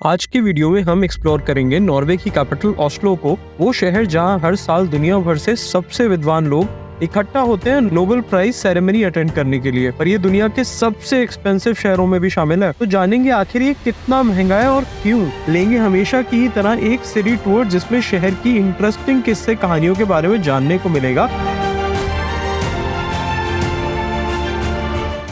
आज के वीडियो में हम एक्सप्लोर करेंगे नॉर्वे की कैपिटल ऑस्लो को, वो शहर जहां हर साल दुनिया भर से सबसे विद्वान लोग इकट्ठा होते हैं नोबेल प्राइज सेरेमनी अटेंड करने के लिए। पर ये दुनिया के सबसे एक्सपेंसिव शहरों में भी शामिल है। तो जानेंगे आखिर ये कितना महंगा है और क्यों। लेंगे हमेशा की तरह एक सिटी टूर जिसमें शहर की इंटरेस्टिंग किस्से कहानियों के बारे में जानने को मिलेगा।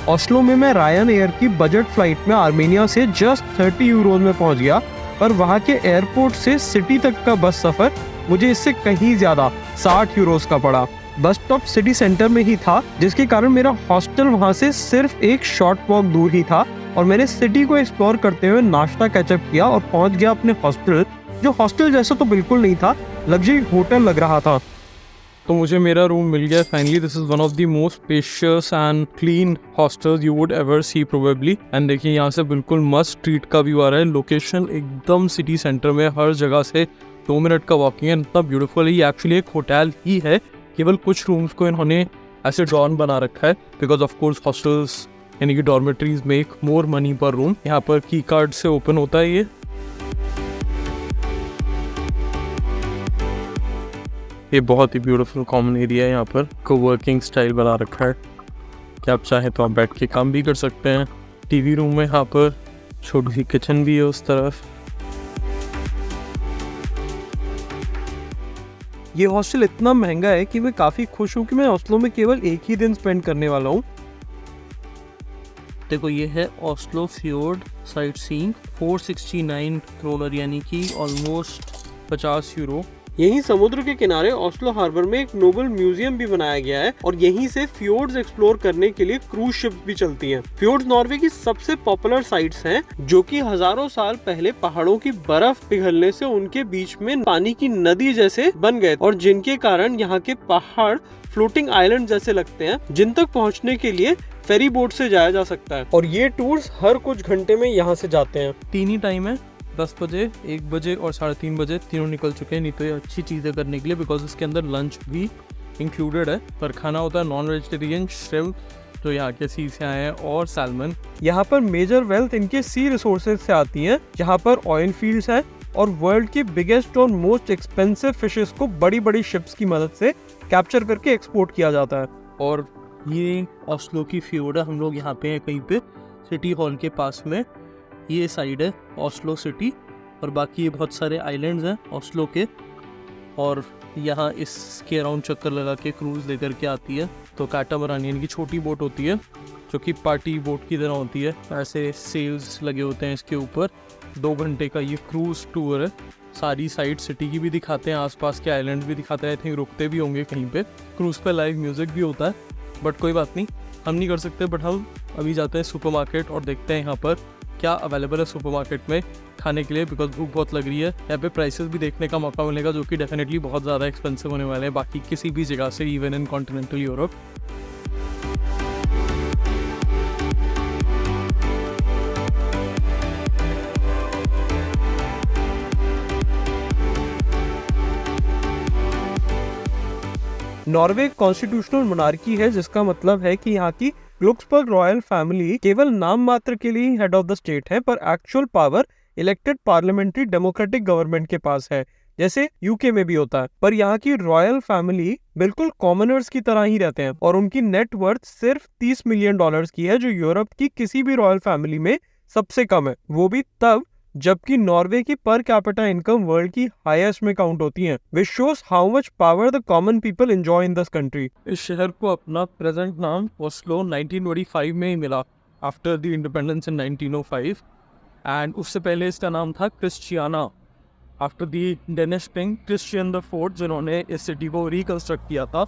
ऑस्लो में मैं रायन एयर की बजट फ्लाइट में आर्मेनिया से जस्ट 30 यूरोज में पहुंच गया, पर वहां के एयरपोर्ट से सिटी तक का बस सफर मुझे इससे कहीं ज्यादा 60 यूरोज का पड़ा। बस स्टॉप सिटी सेंटर में ही था, जिसके कारण मेरा हॉस्टल वहां से सिर्फ एक शॉर्ट वॉक दूर ही था और मैंने सिटी को एक्सप्लोर करते हुए नाश्ता कैचअप किया और पहुंच गया अपने हॉस्टल, जो हॉस्टल जैसा तो बिल्कुल नहीं था, लग्जरी होटल लग रहा था। तो मुझे मेरा रूम मिल गया finally. This is one of the most spacious and clean hostels you would ever see probably. And देखिए यहाँ से बिल्कुल मस्त स्ट्रीट का व्यू आ रहा है। लोकेशन एकदम सिटी सेंटर में, हर जगह से 2 मिनट का वॉकिंग है। इतना ब्यूटीफुल है। ये एक्चुअली एक होटल ही है, केवल कुछ रूम्स को इन्होंने ऐसे ड्रॉन बना रखा है बिकॉज ऑफ कोर्स हॉस्टल्स यानी कि डॉर्मेटरीज मेक मोर मनी पर रूम। यहाँ पर की कार्ड से ओपन होता है ये बहुत ही ब्यूटीफुल कॉमन एरिया है। यहाँ पर कोवर्किंग स्टाइल बना रखा है कि आप चाहें तो आप बैठ के काम भी कर सकते हैं। टीवी रूम है यहाँ पर, छोटी सी किचन भी है उस तरफ। ये हॉस्टल इतना महंगा है कि मैं काफ़ी खुश हूँ कि मैं ऑस्लो में केवल एक ही दिन स्पेंड करने वाला हूँ। देखो ये है Oslo fjord sightseeing, 469 kroner यानी कि ऑलमोस्ट 50 यूरो। यहीं समुद्र के किनारे ऑस्लो हार्बर में एक नोबल म्यूजियम भी बनाया गया है और यहीं से फ्योर्ड्स एक्सप्लोर करने के लिए क्रूज शिप भी चलती हैं। फ्योर्ड्स नॉर्वे की सबसे पॉपुलर साइट्स हैं, जो कि हजारों साल पहले पहाड़ों की बर्फ पिघलने से उनके बीच में पानी की नदी जैसे बन गए और जिनके कारण यहाँ के पहाड़ फ्लोटिंग आइलैंड जैसे लगते हैं, जिन तक पहुँचने के लिए फेरी बोट से जाया जा सकता है। और ये टूर्स हर कुछ घंटे में यहाँ से जाते हैं। 3 ही टाइम है, 10 बजे, 1 बजे और 3:30 बजे, तीनों निकल चुके हैं। नहीं तो ये अच्छी चीज़ें करने के लिए बिकॉज इसके अंदर लंच भी इंक्लूडेड है। पर खाना होता है नॉन वेजिटेरियन श्रिम्प, जो यहाँ के सी से आए हैं, और सैल्मन। यहाँ पर मेजर वेल्थ इनके सी रिसोर्सेज से आती है, जहाँ पर ऑयल फील्ड्स हैं और वर्ल्ड की बिगेस्ट और मोस्ट एक्सपेंसिव फिशेस को बड़ी बड़ी शिप्स की मदद से कैप्चर करके एक्सपोर्ट किया जाता है। और ये ऑस्लो की फ्योर्ड है। हम लोग यहाँ पे हैं कहीं पे सिटी हॉल के पास में। ये साइड है ऑस्लो सिटी और बाकी ये बहुत सारे आइलैंड्स हैं ऑस्लो के, और यहाँ इसके अराउंड चक्कर लगा के क्रूज लेकर के आती है। तो कैटामरान यानी कि छोटी बोट होती है, जो कि पार्टी बोट की तरह होती है। ऐसे सेल्स लगे होते हैं इसके ऊपर। 2 घंटे का ये क्रूज टूर है। सारी साइड सिटी की भी दिखाते हैं, आसपास के आइलैंड भी दिखाते हैं। आई थिंक रुकते भी होंगे कहीं पे। क्रूज पे लाइव म्यूजिक भी होता है, बट कोई बात नहीं, हम नहीं कर सकते। बट हम अभी जाते हैं सुपरमार्केट और देखते हैं यहाँ पर क्या अवेलेबल है सुपरमार्केट में खाने के लिए, बिकॉज भूख बहुत लग रही है। यहाँ पे प्राइसेस भी देखने का मौका मिलेगा, जो कि डेफिनेटली बहुत ज़्यादा एक्सपेंसिव होने वाले हैं बाकी किसी भी जगह से, even in continental Europe. Norway constitutional monarchy है, जिसका मतलब है कि यहाँ की लुक्सबर्ग रॉयल फैमिली केवल नाम मात्र के लिए हेड ऑफ द स्टेट है, पर actual power elected parliamentary democratic government के पास है, जैसे यूके में भी होता है। पर यहाँ की रॉयल फैमिली बिल्कुल कॉमनर्स की तरह ही रहते हैं और उनकी नेट वर्थ सिर्फ $30 मिलियन की है, जो यूरोप की किसी भी रॉयल फैमिली में सबसे कम है। वो भी तब जबकि नॉर्वे की पर कैपिटा इनकम वर्ल्ड की हाईएस्ट में काउंट होती है, which shows how much power the common people enjoy in this country। इस शहर को अपना प्रेजेंट नाम ऑस्लो 1925 में ही मिला, after the independence in 1905, and उससे पहले इसका नाम था Christiania, after the Danish king Christian the fourth, जिन्होंने इस सिटी को रिकंस्ट्रक्ट किया था।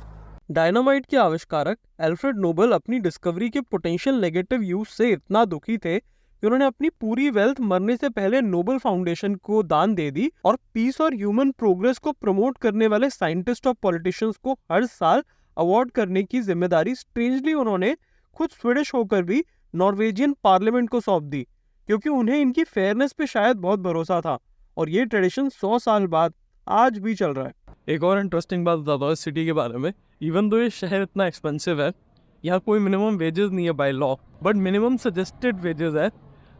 डायनामाइट के आविष्कारक एल्फ्रेड नोबल अपनी डिस्कवरी के पोटेंशियल नेगेटिव यूज से इतना दुखी थे कि उन्होंने अपनी पूरी वेल्थ मरने से पहले नोबल फाउंडेशन को दान दे दी, और पीस और ह्यूमन प्रोग्रेस को प्रमोट करने वाले साइंटिस्ट और पॉलिटिशियंस को हर साल अवार्ड करने की जिम्मेदारी स्ट्रेंजली उन्होंने खुद स्वीडिश होकर भी नॉर्वेजियन पार्लियामेंट को सौंप दी, क्योंकि उन्हें इनकी फेयरनेस पे शायद बहुत भरोसा था। और ये ट्रेडिशन 100 साल बाद आज भी चल रहा है। एक और इंटरेस्टिंग बात बता दो इस सिटी के बारे में। इवन दो ये शहर इतना एक्सपेंसिव है, यहाँ कोई मिनिमम वेजेस नहीं है by law, but minimum suggested wages है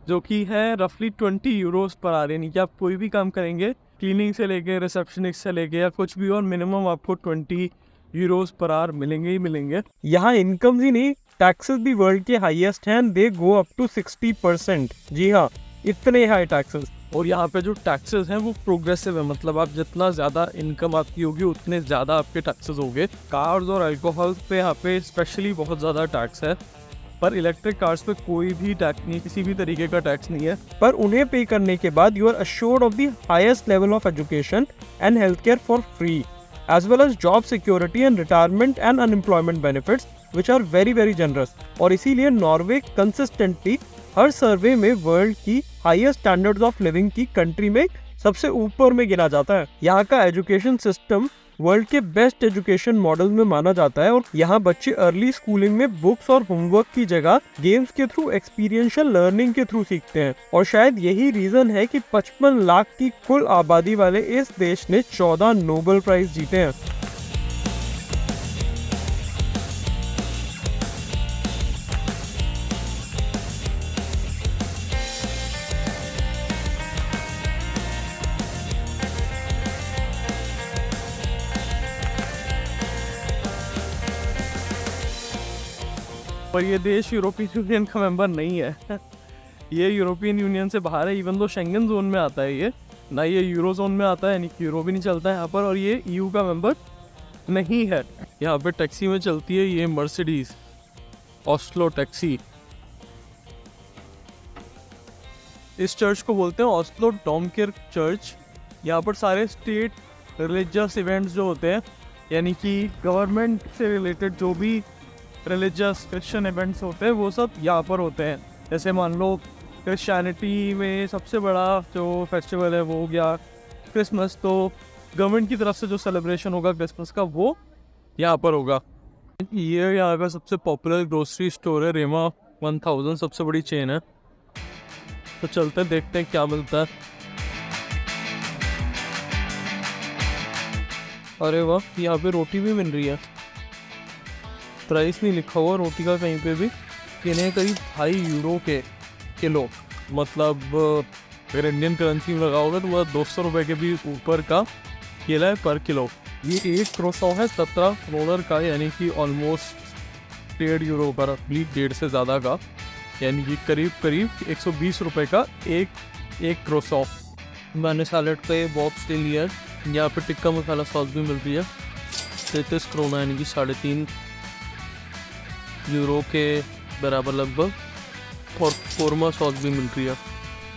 जो कि है रफली 20 यूरोस पर आवर। यानी कि आप कोई भी काम करेंगे, क्लीनिंग से लेके रिसेप्शनिस्ट से लेके या कुछ भी, और मिनिमम आपको 20 यूरोस पर आवर मिलेंगे ही मिलेंगे। यहाँ इनकम ही नहीं, टैक्सेस भी वर्ल्ड के हाईएस्ट हैं, दे गो अप टू 60%। जी हाँ, इतने हाई टैक्सेस। और यहाँ पे जो टैक्सेस हैं वो प्रोग्रेसिव है, मतलब आप जितना ज़्यादा इनकम आपकी होगी उतने ज़्यादा आपके टैक्सेस होंगे। कार्स और अल्कोहल पे यहाँ पे स्पेशली बहुत ज़्यादा टैक्स है, पर इलेक्ट्रिक कार्स पे कोई भी टैक्स नहीं, किसी भी तरीके का टैक्स नहीं है। पर उन्हें पे करने के बाद you are assured of the highest level of education and health care for free, as well as job security and retirement and unemployment benefits which are very very generous. और इसीलिए नॉर्वे कंसिस्टेंटली हर survey में world की highest standards of living की country में सबसे ऊपर में गिना जाता है। यहाँ का एजुकेशन सिस्टम वर्ल्ड के बेस्ट एजुकेशन मॉडल में माना जाता है, और यहाँ बच्चे अर्ली स्कूलिंग में बुक्स और होमवर्क की जगह गेम्स के थ्रू, एक्सपीरियंशियल लर्निंग के थ्रू सीखते हैं। और शायद यही रीजन है कि 55 लाख की कुल आबादी वाले इस देश ने 14 नोबेल प्राइज जीते हैं। पर ये देश यूरोपियन यूनियन का मेंबर नहीं है। ये यूरोपियन यूनियन से बाहर है, इवन दो शेंगन जोन में आता है ये, ना ये यूरो जोन में आता है, यानी कि यूरो भी नहीं चलता है यहाँ पर, और ये ईयू का मेंबर नहीं है। यहाँ पे टैक्सी में चलती है ये मर्सिडीज ऑस्लो टैक्सी। इस चर्च को बोलते हैं ऑस्लो डोमकिर्क चर्च। यहाँ पर सारे स्टेट रिलीजियस इवेंट्स जो होते हैं, यानी कि गवर्नमेंट से रिलेटेड जो भी रिलीजियस क्रिश्चियन इवेंट्स होते हैं वो सब यहाँ पर होते हैं। जैसे मान लो क्रिश्चियनिटी में सबसे बड़ा जो फेस्टिवल है वो हो गया क्रिसमस, तो गवर्नमेंट की तरफ से जो सेलिब्रेशन होगा क्रिसमस का वो यहाँ पर होगा। ये यहाँ का सबसे पॉपुलर ग्रोसरी स्टोर है, रेमा 1000 सबसे बड़ी चेन है। तो चलते देखते हैं क्या मिलता है। अरे वाह, यहाँ पे रोटी भी मिल रही है, प्राइस नहीं लिखा हुआ रोटी का कहीं पे भी। इन्हें करीब 2.5 यूरो के किलो, मतलब अगर इंडियन करेंसी में लगाओगे तो वह 200 रुपये के भी ऊपर का केला है पर किलो। ये एक क्रोसॉ है 17 डॉलर का, यानी कि ऑलमोस्ट 1.5 यूरो का, रफली 1.5 से ज़्यादा का, यानी कि करीब करीब 120 रुपये का एक क्रोसॉ। मैंने सैलेड का ये बॉक्स ले लिया है। यहाँ पे टिक्का मसाला सॉस भी मिल रही है 33 क्रोना, यानी कि 3.5 यूरो के बराबर लगभग, और कोरमा सॉस भी मिल रही है।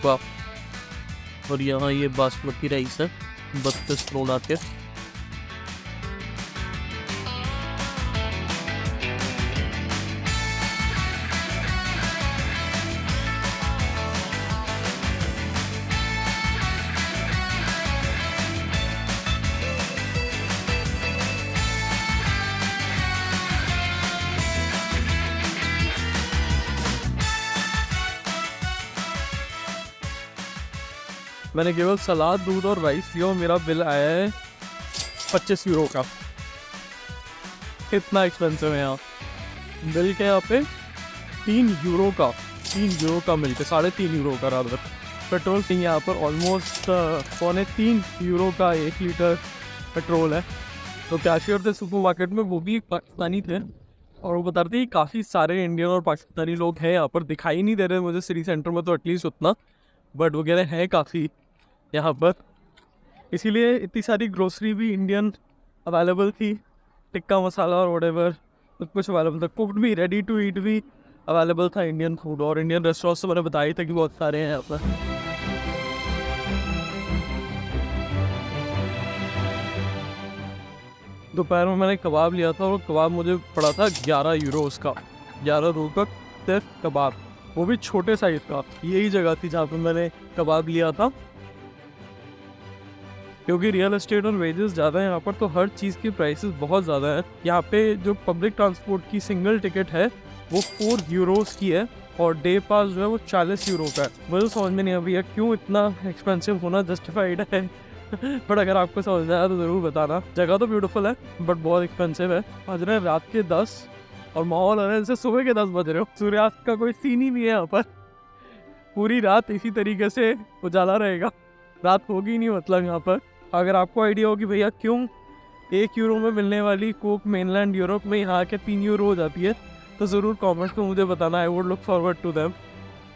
वाह। और यहाँ ये बासमती राइस है 32 क्रोना के। मैंने केवल सलाद, दूध और राइस लिया और मेरा बिल आया है 25 यूरो का। इतना एक्सपेंसिव है यहाँ। बिल के यहाँ पे 3 यूरो का मिल के 3.5 यूरो का रादर। पेट्रोल की यहाँ पर ऑलमोस्ट 3.25 यूरो का 1 लीटर पेट्रोल है। तो कैशियर थे सुपरमार्केट में, वो भी पाकिस्तानी थे, और वो बता रहे थे काफ़ी सारे इंडियन और पाकिस्तानी लोग हैं यहाँ पर। दिखाई नहीं दे रहे मुझे सिटी सेंटर में तो एटलीस्ट उतना, बट वगैरह है काफ़ी यहाँ पर, इसीलिए इतनी सारी ग्रोसरी भी इंडियन अवेलेबल थी। टिक्का मसाला और व्हाटएवर सब कुछ अवेलेबल था। कुक्ड भी, रेडी टू ईट भी अवेलेबल था इंडियन फूड, और इंडियन रेस्टोरेंट्स तो मैंने बताया था कि बहुत सारे हैं यहाँ पर। दोपहर में मैंने कबाब लिया था और कबाब मुझे पड़ा था 11 यूरो का, 11 यूरो का सिर्फ कबाब, वो भी छोटे साइज़ का। यही जगह थी जहाँ पर मैंने कबाब लिया था। क्योंकि रियल एस्टेट और वेजेस ज़्यादा है यहाँ पर, तो हर चीज़ की प्राइसेस बहुत ज़्यादा है। यहाँ पे जो पब्लिक ट्रांसपोर्ट की सिंगल टिकट है वो 4 यूरोस की है, और डे पास जो है वो 40 यूरो का है। मुझे समझ में नहीं आ रही है क्यों इतना एक्सपेंसिव होना जस्टिफाइड है। बट अगर आपको समझ आया तो ज़रूर बताना। जगह तो ब्यूटीफुल है बट बहुत एक्सपेंसिव है। बज रहे रात के 10 और माहौल है जैसे सुबह के 10 बज रहे हो। सूर्यास्त का कोई सीन ही नहीं है यहाँ पर। पूरी रात इसी तरीके से उजाला रहेगा, रात होगी नहीं मतलब यहाँ पर। अगर आपको आइडिया हो कि भैया क्यों 1 यूरो में मिलने वाली कोक मेनलैंड यूरोप में यहाँ के 3 यूरो हो जाती है, तो ज़रूर कमेंट्स में मुझे बताना। I would look forward to them.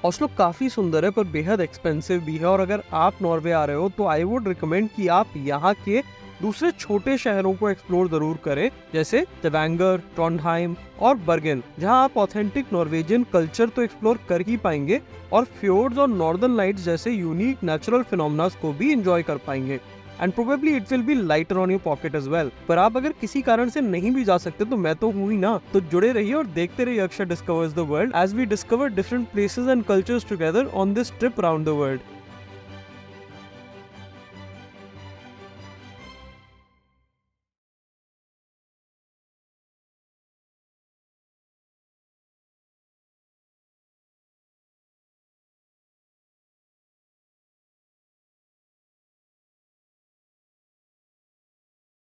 Oslo काफ़ी सुंदर है पर बेहद एक्सपेंसिव भी है, और अगर आप नॉर्वे आ रहे हो तो आई वुड रिकमेंड कि आप यहाँ के दूसरे छोटे शहरों को एक्सप्लोर जरूर करें, जैसे स्टेवांगर, ट्रॉन्डहाइम और बर्गेन, जहां आप ऑथेंटिक नॉर्वेजियन कल्चर तो एक्सप्लोर कर ही पाएंगे और फ्योर्ड्स और नॉर्दर्न लाइट्स जैसे यूनिक नेचुरल फिनोमेना को भी एंजॉय कर पाएंगे। And probably it will be lighter on your pocket as well. पर आप अगर किसी कारण से नहीं भी जा सकते तो मैं तो हूं ही ना, तो जुड़े रहिए और देखते रहिए Akshay discovers the world as we discover different places and cultures together on this trip around the world.